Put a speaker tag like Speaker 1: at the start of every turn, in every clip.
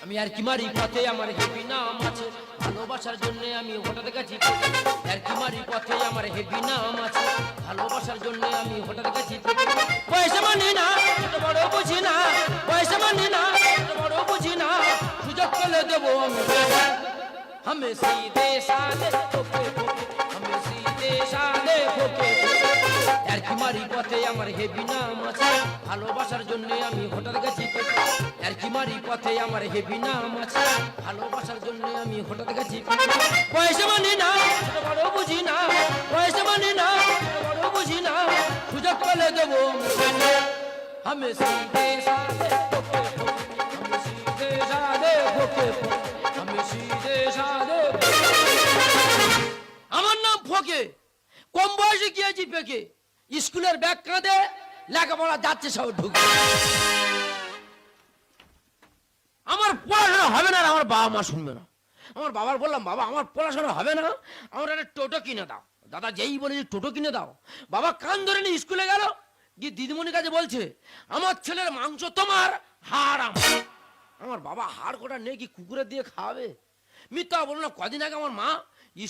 Speaker 1: আমি আর কি মারি পথে আমার হেভি নাম আছে, ভালোবাসার জন্য আমি হঠাৎ গেছি। আর কি মারি পথে আমার হেভি নাম আছে, ভালোবাসার জন্য আমি হঠাৎ গেছি। পয়সা মানি না ছোট বড় বুঝি না, পয়সা মানি না ছোট বড় বুঝি না, সুযোগ পেলে দেবো আমি। আমি সিধে সাদে ফোকে ফোকে, আমি সিধে সাদে ফোকে ফোকে। আর কি মারি পথে আমার হেভি নাম আছে, ভালোবাসার জন্য আমি হঠাৎ গেছি। আর কি মারি পথে আমার হেভি নাম আছে, ভালোবাসার জন্য আমি হঠাৎ গেছি। পয়সা মানি না ছোট বড় বুঝি না, পয়সা মানি না ছোট বড় বুঝি না, সুযোগ পেলে দেবো আমি। সিধে সাদে ফোকে ফোকে, আমি সিধে সাদে ফোকে ফোকে, আমি সিধে সাদে। আমার নাম ফোকে, কম বয়সে গিয়েছি পেকে, স্কুলের ব্যাগ কাঁধে লেখাপড়া যাচ্ছে সব ঢুকে। আমার পড়াশোনা হবে না, আমার বাবা মা শুনবে না। আমার বাবার বললাম, বাবা আমার পড়াশোনা হবে না, আমার একটা টোটো কিনে দাও। দাদা যেই বলে যে টোটো কিনে দাও, বাবা কান ধরে নিয়ে স্কুলে গেল, গিয়ে দিদিমণির কাছে বলছে আমার ছেলের মাংস তোমার, হাড় আমার। আমার বাবা হাড় কোটা নেই কি কুকুরে দিয়ে খাওয়াবে? মিথ্যা বলো না। কদিন আগে আমার মা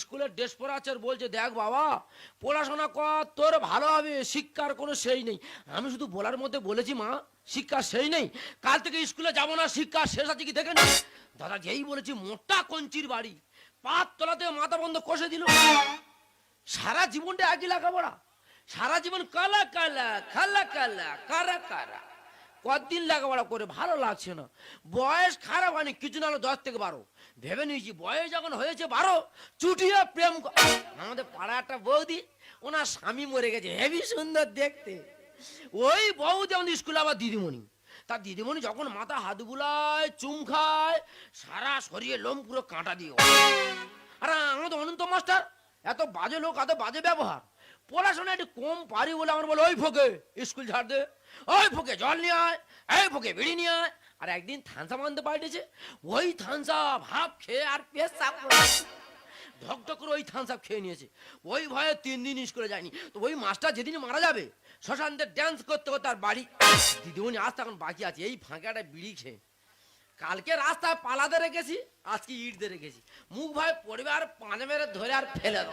Speaker 1: স্কুলের ড্রেস পরে আছে আর বলছে, দেখ বাবা পড়াশোনা কর, তোর ভালো হবে, শিক্ষার কোনো সেই নেই। আমি শুধু বলার মধ্যে বলেছি, মা শিক্ষা সেই নেই, কাল থেকে স্কুলে যাব না, শিক্ষা শেষ আছে কি দেখে নি। দাদা যেই বলেছি মোটা কঞ্চির বাড়ি, পাত তলাতে মাথা বন্ধ কষে দিল। সারা জীবনটা একই লেখাপড়া, সারা জীবন কালা কালা খালা কালা কারা কারা, কতদিন লেখাপড়া করে ভালো লাগছে না। বয়স খারাপ হয়নি, কিছু না হলো 10 থেকে 12। ভেবে নিয়েছি বয়স যখন হয়েছে 12, চুটিয়ে প্রেম। আমাদের পাড়া একটা বৌদি, ওনার স্বামী মরে গেছে, হেভি সুন্দর দেখতে। ওই বৌদি আমাদের স্কুলে আবার দিদিমণি। তার দিদিমণি যখন মাথা হাত বুলায়, চুম খায়, সারা শরীরে লোম পুরো কাঁটা দিয়ে। আর আমাদের অনন্ত মাস্টার এত বাজে লোক, এত বাজে ব্যবহার। পড়াশোনা একটু কম পারি বলে আমার বলে, ওই ফোকে স্কুল ছাড় দে, ওই ফোকে জল নিয়ে আয়, এই ফোকে বিড়ি নিয়ে আয়। আর একদিন থানসা আনতে পাঠিয়েছে, ওই থানসা ভাব খেয়ে আর পেশাব ঢকঢক করে ওই থানসা খেয়ে নিয়েছে। ওই ভয়ে 3 দিন স্কুলে যায়নি। তো ওই মাস্টার যেদিন মারা যাবে, শ্মশানতে ড্যান্স করতে করতে আর বাড়ি। দিদিমণি আজ তখন বাকি আছে, এই ফাঁকাটা বিড়ি খেয়ে। কালকে রাস্তায় পালাতে রেখেছি, আজকে ইট দিয়ে রেখেছি। মুখ ভয় পড়বে আর পাঁজা মেরে ধরে আর ফেলে দেবো।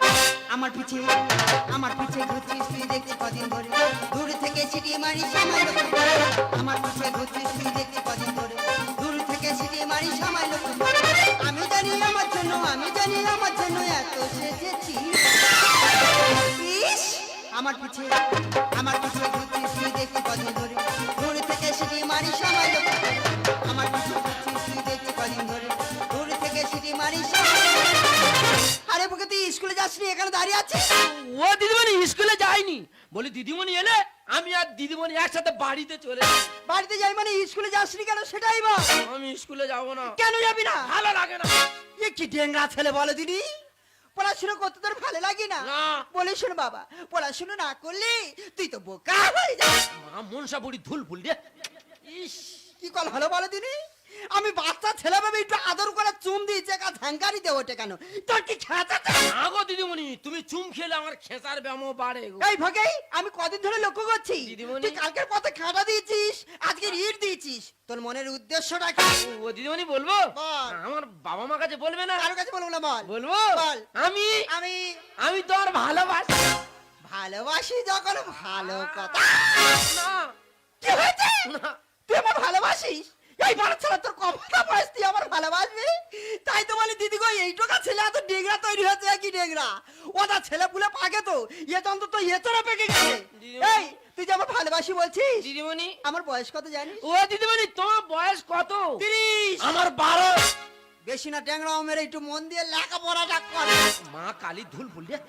Speaker 2: আমার পিছে ঘুরছিস তুই দেখতে কদিন ধরে, দূর থেকে সিটি মারি সামাই লোক। আমার পিছে ঘুরছিস তুই দেখতে কদিন ধরে, দূর থেকে সিটি মারি সামাই লোক। আমি জানি আমার জন্য, আমি জানি আমার জন্য এত সেজেছি। ইস আমার পিছে ঘুরছিস তুই দেখতে কদিন ধরে, দূর থেকে সিটি মারি সামাই লোক। আমার পিছে ঘুরছিস তুই দেখতে কদিন ধরে, দূর থেকে সিটি মারি সামাই লোক। আরে বুকে তুই স্কুলে যাসনি, এখানে দাঁড়িয়ে আছিস?
Speaker 1: ও দিদিমণি স্কুলে যায়নি, বলি দিদিমণি এলে আমি আর দিদিমণি একসাথে বাড়িতে চলে যাই।
Speaker 2: বাড়িতে যাই মানে স্কুলে যাসনি কেন সেটাই বল।
Speaker 1: আমি স্কুলে যাব না।
Speaker 2: কেন যাবি না?
Speaker 1: ভালো লাগে না।
Speaker 2: এ কি ডেঙ্গা ছেলে বলে দিদি, পড়াশোনা করতে তোর ভালো লাগে না?
Speaker 1: না।
Speaker 2: বলে শোন বাবা, পড়াশোনা না করলে তুই তো বোকা হয়ে যাস।
Speaker 1: মা মনসা বুড়ি ধুল ফুল রে। ইস
Speaker 2: কি কল ভালো বলে দিদি, আমি বাচ্চা ছেলে ভাবে একটু আদর করে চুম দিয়েছে, কাজ ঝাঙ্কারি দে ওঠে কেন? তোর কি খেঁচাচ্ছে?
Speaker 1: না গো দিদিমণি, তুমি চুম খেলে আমার খেসার ব্যামো বাড়ে গো।
Speaker 2: এই ভগেই আমি কদিন ধরে লক্ষ্য করছি,
Speaker 1: দিদিমণি।
Speaker 2: তুই কালকের পথে খাটা দিয়েছিস, আজকে ইট দিয়েছিস। তোর মনের উদ্দেশ্যটা কি?
Speaker 1: ও দিদিমণি বলবো,
Speaker 2: বল।
Speaker 1: আমার বাবা মা কাছে বলবে না?
Speaker 2: কারো কাছে বলবো না, বল।
Speaker 1: বলবো
Speaker 2: বল।
Speaker 1: আমি
Speaker 2: আমি
Speaker 1: আমি তো আর ভালোবাসি
Speaker 2: ভালোবাসি যখন ভালো কথা।
Speaker 1: না।
Speaker 2: কি হয়েছে?
Speaker 1: না
Speaker 2: তুই আমার ভালোবাসিস? এই ভালো ছেলে তোর কথা বয়স তুই আমার ভালোবাসবি? তাই তো বলি দিদি গো, এই টোকা ছেলে এত ডেগরা তৈরি হয়েছে, কি ডেগরা ওটা ছেলে পুলে পাকে তো, এ যন্ত্র তো এতটা পেকে গেছে। এই তুই যে আমার ভালোবাসি বলছিস,
Speaker 1: দিদিমণি
Speaker 2: আমার বয়স কত জানিস?
Speaker 1: ও দিদিমণি তোমার বয়স কত?
Speaker 2: 30।
Speaker 1: আমার 12।
Speaker 2: বেশি না ট্যাংরা মেরে একটু মন দিয়ে লেখাপড়াটা কর।
Speaker 1: মা কালী ধুল ফুল রে।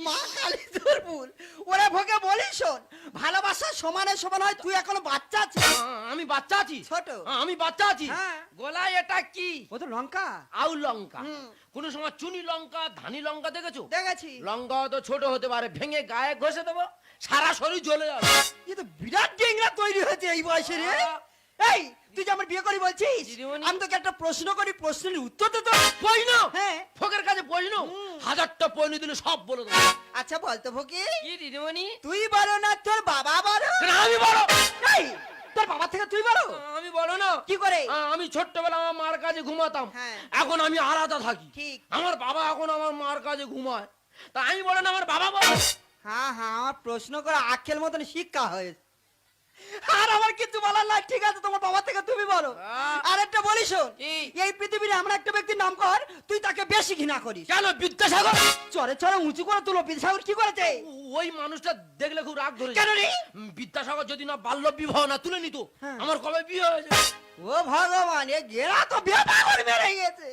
Speaker 2: মা কালী দুর্বল। ওরে ভোগে বলি শোন, ভালোবাসা সমানে সমান হয়, তুই এখনো বাচ্চা আছিস।
Speaker 1: আমি বাচ্চা আছি,
Speaker 2: ছোট।
Speaker 1: আমি বাচ্চা আছি।
Speaker 2: হ্যাঁ।
Speaker 1: গলায় এটা কি?
Speaker 2: ও তো লঙ্কা।
Speaker 1: আউ লঙ্কা।
Speaker 2: হুম।
Speaker 1: কোন সময় চুনি লঙ্কা, ধানি লঙ্কা দেখেছো?
Speaker 2: দেখেছি।
Speaker 1: লঙ্কা তো ছোট হতে পারে, ভেঙে গায়ে ঘষে দেবো, সারা শরীর জ্বলে যাবে।
Speaker 2: এ তো বিরাট ডেংরা তৈরি হয়েছে এই বয়সে রে। এই তুই যে আমার বিয়ে করি বলছিস,
Speaker 1: দিদিমণি।
Speaker 2: আমি তোকে একটা প্রশ্ন করি, প্রশ্নের উত্তর দে তো।
Speaker 1: প্রশ্ন?
Speaker 2: হ্যাঁ।
Speaker 1: ফকের কাছে প্রশ্ন? 1000টা প্রশ্ন দিলে সব বলে দেবো।
Speaker 2: আচ্ছা বলতো ভোগে,
Speaker 1: কি দিদিমণি?
Speaker 2: তুই বলো না তোর বাবা বলো?
Speaker 1: না, আমি বড়।
Speaker 2: এই তোর বাবা থেকে তুই বলো?
Speaker 1: আমি বলো না
Speaker 2: কি করে?
Speaker 1: আমি ছোট্টবেলা আমার মার কাছে ঘুমাতাম,
Speaker 2: হ্যাঁ।
Speaker 1: এখন আমি আলাদা থাকি।
Speaker 2: ঠিক।
Speaker 1: আমার বাবা এখন আমার মার কাছে ঘুমায়, তা আমি বলো না আমার বাবা বলো।
Speaker 2: হ্যাঁ হ্যাঁ, আমার প্রশ্ন করে আক্ষেল মতন শিক্ষা হয়েছে। আর আমার কিছু বলার নাই, ঠিক আছে তোমার বাবা থেকে তুমি বলো। আর একটা বলি শোন,
Speaker 1: কি?
Speaker 2: এই পৃথিবীর আমরা একটা ব্যক্তির নাম কর, তুই তাকে বেশি ঘৃণা করিস।
Speaker 1: কেন? বিদ্যাসাগর।
Speaker 2: চরে চরে উঁচু করে তুলো, বিদ্যাসাগর কি করেছে?
Speaker 1: ওই মানুষটা দেখলে খুব রাগ ধরে।
Speaker 2: কেন রে?
Speaker 1: বিদ্যাসাগর যদি না বাল্য বিবাহ না তুলে নিত,
Speaker 2: হ্যাঁ।
Speaker 1: আমার কবে বিয়ে হয়েছে।
Speaker 2: ও ভগবান, এ গেরা তো বেপাগল মেরে গেছে।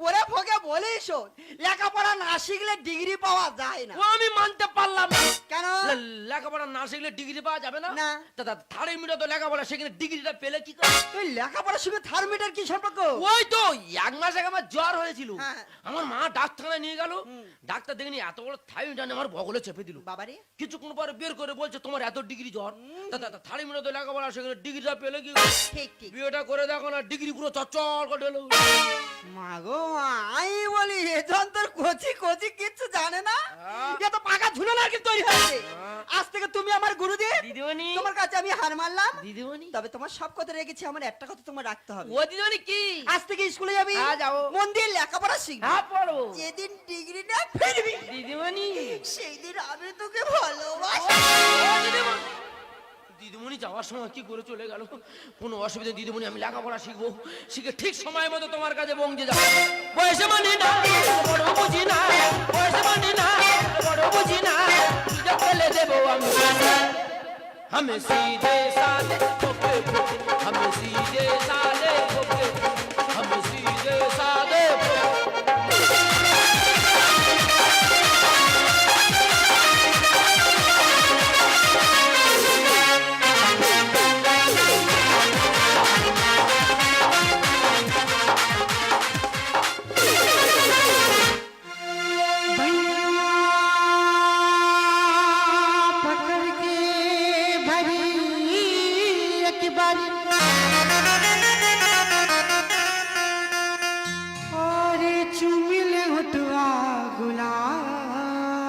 Speaker 2: ওরে ফোকে বলিস শোন, লেখাপড়া না শিখলে ডিগ্রি পাওয়া যায় না।
Speaker 1: ও আমি মানতে পারলাম না।
Speaker 2: কেন?
Speaker 1: লেখাপড়া না শিখলে ডিগ্রি পাওয়া যাবে না?
Speaker 2: না।
Speaker 1: দাদা থার্ড মিটার তো লেখাপড়া সেখানে ডিগ্রিটা পেলে কি করে?
Speaker 2: তুই লেখাপড়ার সঙ্গে থার্মিটার কি সম্পর্ক?
Speaker 1: ওই তো 1 মাস আগে আমার জ্বর হয়েছিল,
Speaker 2: হ্যাঁ।
Speaker 1: আমার মা ডাক্তারখানায় নিয়ে গেল। ডাক্তার দেখেনি এত বড় থাইরয়েড আমার বগলে চেপে দিল।
Speaker 2: বাবারে,
Speaker 1: কিছুক্ষণ পরে বের করে বলছে তোমার এত ডিগ্রি জ্বর। দাদা থার্ড মিটার তো লেখাপড়া সেখানে ডিগ্রিটা পেলে কি করে?
Speaker 2: ঠিক ঠিক।
Speaker 1: বিয়েটা করে দেখো না, ডিগ্রি পুরো চচ্চল করে ঢেলে।
Speaker 2: মা গো মা, আমি বলি এজন তোর কচি কচি কিচ্ছু জানে না। এ তো পাকা ঝুলো না কি তৈরি হয়েছে। আজ থেকে তুমি আমার গুরুদেব,
Speaker 1: দিদিমণি,
Speaker 2: তোমার কাছে আমি হার মানলাম।
Speaker 1: দিদিমণি,
Speaker 2: তবে তোমার সব কথা রেখেছি, আমার একটা কথা তোমার রাখতে হবে।
Speaker 1: ও দিদিমণি কি?
Speaker 2: আজ থেকে স্কুলে যাবি,
Speaker 1: হ্যাঁ, যাবো।
Speaker 2: মন দিয়ে লেখাপড়া শিখবি।
Speaker 1: হ্যাঁ পড়বো।
Speaker 2: যেদিন ডিগ্রিটা ফিরবি
Speaker 1: দিদিমণি,
Speaker 2: সেই দিন আমি তোকে ভালোবাসি।
Speaker 1: ও দিদিমণি। দিদিমণি যাওয়ার সময় কি করে চলে গেল। কোনো অসুবিধা নেই দিদিমণি, আমি লেখাপড়া শিখবো, শিখে ঠিক সময় মতো তোমার কাছে পৌঁছে যাবো। বয়সে মানি না, বড় বুঝি না, বয়সে মানি না, বড় বুঝি না, যা ফেলে দেবো আমি। हम सीधे साधे खोपे खोपे, हम सीधे साधे खोपे, हम सीधे साधे
Speaker 2: पकड़ के भरी एक बारी और चुमिल होठवा गुलाबी,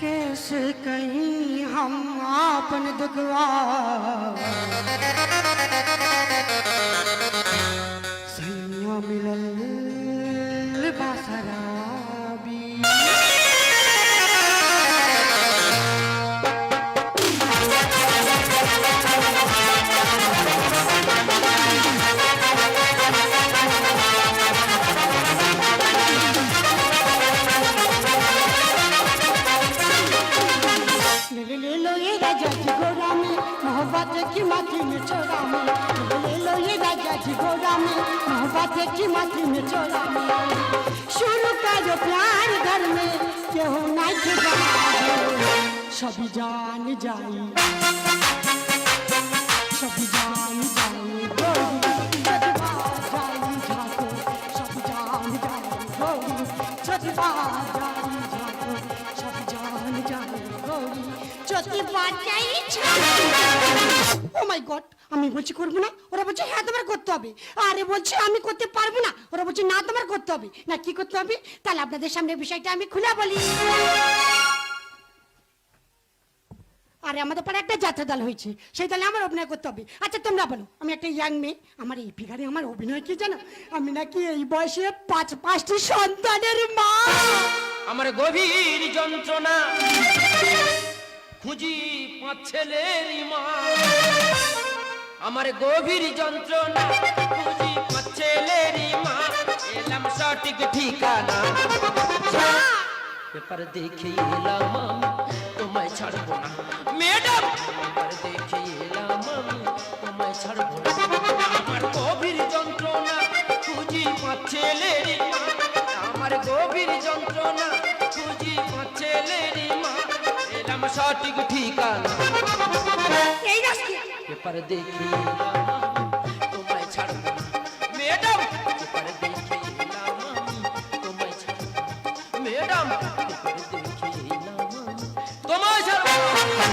Speaker 2: कैसे कहीं हम आपन दुखवा सैया मिलल बासराबी। ले लो ये राजा जी गोरा में, मोहब्बत की माथी में चोरा में। ले लो ये राजा जी गोरा में, मोहब्बत की माथी में चोरा में। शुरू का जो प्यार घर में केहू नहीं के सभी जान जाई, सभी जान जाई गोरी जज्बा जाई झाको, सभी जान जाई गोरी जज्बा जाई झाको, सभी जान जाई गोरी जज्बा जाई झाको। ও মাই গড, আমি বলছি করবো না, ওরা বলছে হ্যাঁ তোমার করতে হবে। আরে বলছি আমি করতে পারবো না, ওরা বলছে না তোমার করতে হবে। না কি করতে হবে? তাহলে আপনাদের সামনে বিষয়টা আমি খুলে বলি। আরে আমাদের পাড়ায় একটা যাত্রা দল হয়েছে, সেই দলে আমার অভিনয় করতে হবে। আচ্ছা তোমরা বলো, আমি একটা ইয়াং মেয়ে, আমার এই ফিগারে আমার অভিনয় কি জানো? আমি নাকি এই বয়সে পাঁচটি সন্তানের মা।
Speaker 1: আমার গভীর যন্ত্রণা খুঁজি 5 ছেলেরই মা, আমার গভীর যন্ত্রণা খুঁজি 5 ছেলেরই মা, এলাম সঠিক ঠিকানা, পেপার দেখে এলাম আমি, তোমায় ছাড়বো না ম্যাডাম, পেপার দেখে এলাম আমি, তোমায় ছাড়বো না। আমার গভীর যন্ত্রণা খুঁজি 5 ছেলেরই মা, আমার গভীর যন্ত্রণা খুঁজি 5 ছেলেরই মা, এলাম সঠিক ঠিকানা,
Speaker 2: এই রাস্তা
Speaker 1: পেপার দেখে এলাম আমি, তোমায় ছাড়বো না ম্যাডাম, পেপার দেখে এলাম আমি, তোমায় ছাড়বো না ম্যাডাম, পেপার দেখে এলাম আমি, তোমায় ছাড়বো না।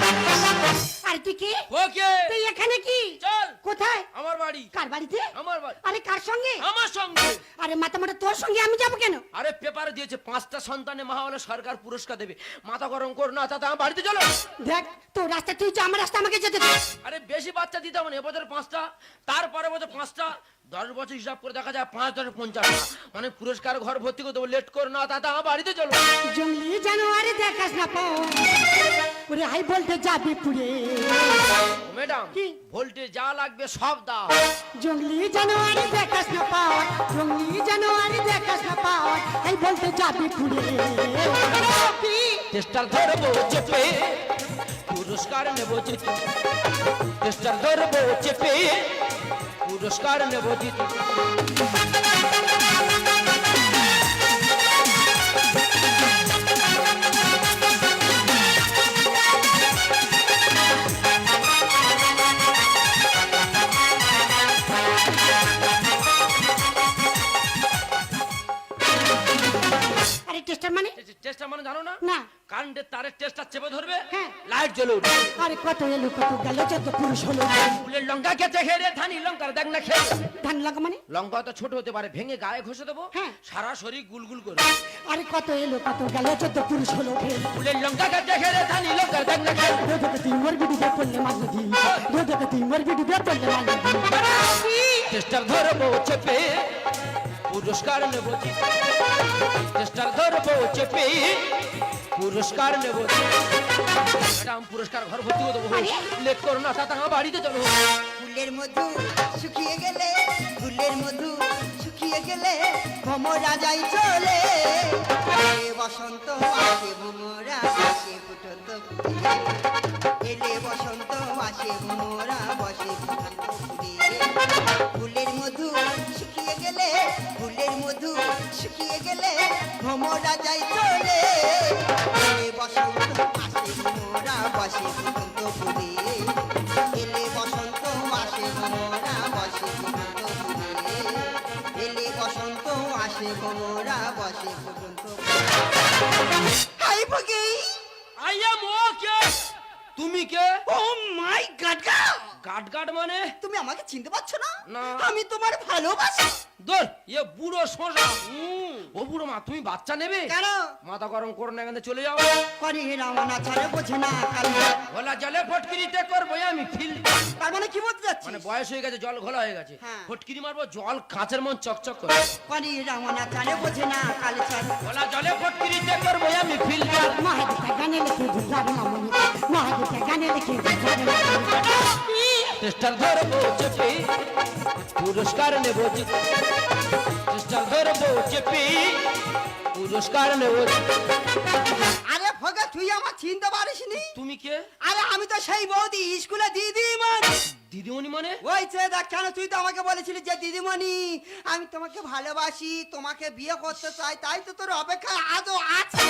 Speaker 2: আর তুই কি?
Speaker 1: ওকে
Speaker 2: তুই এখানে কি?
Speaker 1: চল।
Speaker 3: কোথায়?
Speaker 1: আমার বাড়ি।
Speaker 3: কার বাড়িতে?
Speaker 1: আমার বাড়ি।
Speaker 3: আরে কার সঙ্গে?
Speaker 1: আমার সঙ্গে।
Speaker 3: আরে মাথা মোটা তোর সঙ্গে আমি যাবো কেন?
Speaker 1: আরে পেপারে দিয়েছে 5টা সন্তানে মা হলে সরকার পুরস্কার দেবে। মাথা গরম কর না, তাতে আমার বাড়িতে চলো।
Speaker 3: দেখ তোর রাস্তা তুই যা, আমার রাস্তা আমাকে যেতে দে।
Speaker 1: আরে বেশি বাচ্চা দিতে হবে না, এবছর 5টা, তারপরে বছর 5টা, 10 বছর হিসাব করে দেখা যায় 5 10 50টা, মানে পুরস্কার ঘর ভর্তি করে দেবো। লেট কর না, তাতে আমার বাড়িতে চলো।
Speaker 3: জঙ্গলি জানোয়ারে দেখাস না পাও, ওরে হাই বলতে যাবি পুড়ে।
Speaker 1: ম্যাডাম
Speaker 3: কি?
Speaker 1: ভোল্টেজ যা লাগবে সব দাও।
Speaker 3: জঙ্গলি জানোয়ারে দেখাস না পাও, জঙ্গলি জানোয়ারে দেখাস না পাও, হাই বলতে যাবি পুড়ে। কি?
Speaker 1: টেস্টার ধরবো চেপে, পুরস্কার নেবো জিতে। টেস্টার ধরবো চেপে, পুরস্কার নেবো জিতে।
Speaker 3: আরে টেস্টার মানে?
Speaker 1: টেস্টার মানে জানো না?
Speaker 3: না।
Speaker 1: কারেন্টের তারের টেস্টার চেপে ধরবে,
Speaker 3: হ্যাঁ।
Speaker 1: লাইট জ্বলে উঠবে।
Speaker 3: আরে কত এলো কত গেল, যত পুরুষ হলো।
Speaker 1: ফুলের লঙ্কা খেতে খেয়ে রে ধানি লঙ্কার দেখ না খেয়ে।
Speaker 3: ধান লাগা মানে?
Speaker 1: লঙ্কা তো ছোট হতে পারে, ভেঙে গায়ে ঘষে দেবো,
Speaker 3: হ্যাঁ।
Speaker 1: সারা শরীর গুলগুল করে।
Speaker 3: আরে কত এলো কত গেল, যত পুরুষ হলো।
Speaker 1: ফুলের লঙ্কা খেতে খেয়ে রে ধানি লঙ্কার দেখ না খেয়ে।
Speaker 3: দোদকে তুই মোর বিডি দে পড়লে মারলে দি, দোদকে তুই মোর বিডি দে পড়লে মারলে দি।
Speaker 1: টেস্টার ধরবো চেপে, পুরস্কার নেবো জিতে। টেস্টার ধরবো চেপে, পুরস্কার নেবো জিতে। ম্যাডাম পুরস্কার ঘর ভর্তি করে দেবো। লেট করো না, তাতে আমার বাড়িতে চলো।
Speaker 2: ফুলের মধু শুকিয়ে গেলে, ফুলের মধু শুকিয়ে গেলে ভমরা যাই চলে। এলে বসন্ত আসে ভমরা বসে ফুটন্ত ফুলে, এলে বসন্ত আসে ভমরা বসে ফুটন্ত ফুলে। ফুলের মধু শুকিয়ে গেলে, ফুলের মধু শুকিয়ে গেলে ভমরা যাই চলে। এলে বসন্ত আসে ভমরা বসে ফুটন্ত ফুলে, এলে বসন্ত আসে ভমরা বসে ফুটন্ত ফুলে, এলে বসন্ত আসে ভমরা বসে ফুটন্ত ফুলে। হাই ভগি,
Speaker 1: আই এম ওকে। তুমি কে?
Speaker 2: ও মাই গড,
Speaker 1: গাট গাট মানে?
Speaker 2: তুমি আমাকে চিনতে পারছো না?
Speaker 1: না।
Speaker 2: আমি তোমার ভালোবাসি।
Speaker 1: দোল এ বুড়ো শোষা। ও বুড়ো মা, তুমি বাচ্চা নেবে?
Speaker 2: কেন?
Speaker 1: মাথা গরম করো না, এখানে চলে যাও।
Speaker 2: করে রাওনা ছাড়ে বোঝে না কালী।
Speaker 1: ঘোলা জলে ফটকিরিতে করবো আমি ফিল।
Speaker 2: তার মানে কি বলতে যাচ্ছি?
Speaker 1: মানে বয়স হয়ে গেছে, জল ঘোলা হয়ে গেছে,
Speaker 2: হ্যাঁ।
Speaker 1: ফটকিরি মারবো, জল কাঁচের মন চকচক করে।
Speaker 2: করে রাওনা ছাড়ে বোঝে না কালী ছাড়ে।
Speaker 1: ঘোলা জলে ফটকিরিতে করবো আমি ফিল।
Speaker 3: মহাদেবটা গানে লিখে বুঝাবে না মনে, মহাদেবটা গানে লিখে বুঝাবে না মনে।
Speaker 1: টেস্টার ধরবো চেপে, পুরস্কার নেবো জিতে। টেস্টার ধরবো চেপে, পুরস্কার নেবো জিতে।
Speaker 2: আরে ভগা, তুই আমার চিনতে পারিসনি?
Speaker 1: তুমি কে?
Speaker 2: আরে আমি তো সেই বৌদি, স্কুলে দিদিমণি।
Speaker 1: দিদিমণি মানে?
Speaker 2: ওই যে দেখ, কেন তুই তো আমাকে বলেছিলি যে দিদিমণি আমি তোমাকে ভালোবাসি, তোমাকে বিয়ে করতে চাই, তাই তো তোর অপেক্ষা আজও আছে।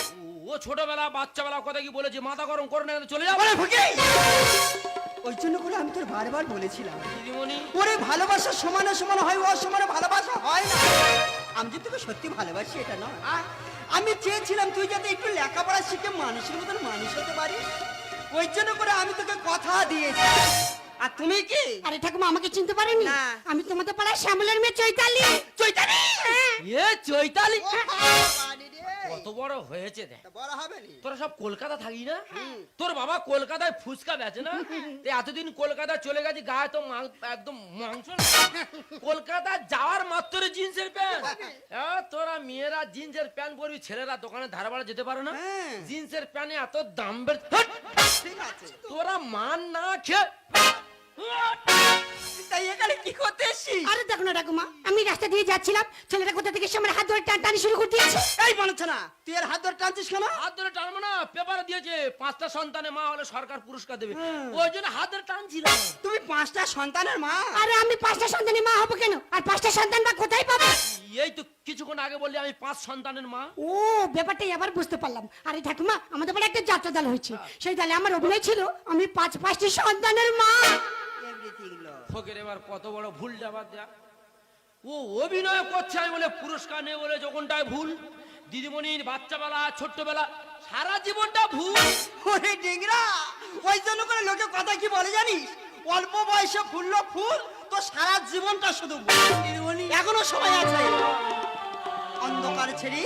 Speaker 1: ও ছোটবেলা বাচ্চাবেলা কথা কি বলেছে, মাথা গরম করো না, এখানে চলে যাও।
Speaker 2: ওই জন্য করে আমি তোর বারবার বলেছিলাম,
Speaker 1: দিদিমণি
Speaker 2: ওরে ভালোবাসা সমানে সমান হয়, ও সমানে ভালোবাসা হয় না। আমি যে তোকে সত্যি ভালোবাসি এটা নয়, আমি চেয়েছিলাম তুই যাতে একটু লেখাপড়া শিখে মানুষের মতন মানুষ হতে পারিস, ওই জন্য করে আমি তোকে কথা দিয়েছি। আর তুমি কি?
Speaker 3: আরে ঠাকুমা আমাকে চিনতে পারেনি?
Speaker 2: না।
Speaker 3: আমি তোমাদের পাড়ার শ্যামলের মেয়ে চৈতালি।
Speaker 2: চৈতালি?
Speaker 1: এ চৈতালি
Speaker 2: ও বাবারে রে।
Speaker 1: কত বড় হয়েছে দেখ।
Speaker 2: তা বড় হবে নি?
Speaker 1: তোরা সব কলকাতা থাকি না? তোর বাবা কলকাতায় ফুচকা বেচে না? তুই এতদিন কলকাতায় চলে গেছি, গায়ে তো একদম মাংস না। কলকাতা যাওয়ার মাত্র জিন্সের প্যান্ট। তোরা মেয়েরা জিন্সের প্যান্ট পরবি, ছেলেরা দোকানে ধারে বাড়া যেতে পারে না।
Speaker 2: হ্যাঁ।
Speaker 1: জিন্সের প্যান্টে এত দাম বেড়ে।
Speaker 2: ঠিক আছে।
Speaker 1: তোরা মান না খেয়ে
Speaker 2: তাই এখানে কি করতে এসেছিস?
Speaker 3: আরে দেখো না ঠাকুমা, আমি রাস্তা দিয়ে যাচ্ছিলাম, ছেলেটা কোথা থেকে এসে আমার হাত ধরে টানটানি শুরু করে দিয়েছে।
Speaker 2: এই বলছ না, তুই এর হাত ধরে টানছিস কেন?
Speaker 1: হাত ধরে টানবো না, পেপারে দিয়েছে 5টা সন্তানে মা হলে সরকার পুরস্কার দেবে, ওই জন্য হাত ধরে টানছিলাম।
Speaker 2: তুমি 5টা সন্তানের মা?
Speaker 3: আরে আমি 5টা সন্তানের মা হবো কেন? আর 5টা সন্তান বা কোথায় পাবো?
Speaker 1: এই তো কিছুক্ষণ আগে বললি আমি 5 সন্তানের মা।
Speaker 3: ও ব্যাপারটা এবার বুঝতে পারলাম। আরে ঠাকুমা, আমাদের বাড়ি একটা যাত্রা দল হয়েছে, সেই দলে আমার অভিনয় ছিল আমি 5টি সন্তানের মা।
Speaker 2: এভরিথিং লো।
Speaker 1: ফকের এবার কত বড় ভুল যাবার দেয়া। ও অভিনয় করছে আমি বলে পুরস্কার নেই বলে যখনটায় ভুল। দিদিমণির বাচ্চাবেলা ছোট্টবেলা সারা জীবনটা ভুল।
Speaker 2: ওরে ডিংরা, ওই জন্য করে লোকে কথা কি বলে জানিস?
Speaker 4: অল্প বয়সে ফুললো ফুল, তো সারা জীবনটা শুধু বলি। এখনো সময় আছে, অন্ধকার ছেড়ে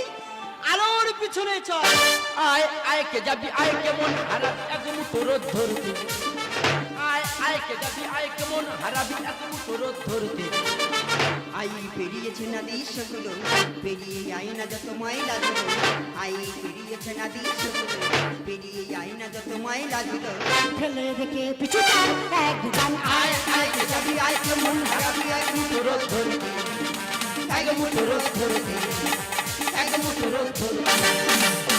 Speaker 4: আলোর পিছনে চল।
Speaker 1: আয় আয় কে যাবি আয় কেমন হারাবি এক মুঠোর ধরতে, আয় আয় কে যাবি আয় কেমন হারাবি এক মুঠোর ধরতে।
Speaker 2: আই পেরিয়েছে নদী সেগুলো, পেরিয়ে আই না যত মাইলা ধুলো। আই পেরিয়েছে নদী সেগুলো, পেরিয়ে আই না যত মাইলা ধুলো।
Speaker 3: ফেলে রেখে পিছু তার এক গান
Speaker 2: আয় আয় কে যাবি আয় কেমন হারাবি এক মুঠোর ধরতে, এক মুঠোর ধরতে, এক মুঠোর ধরতে।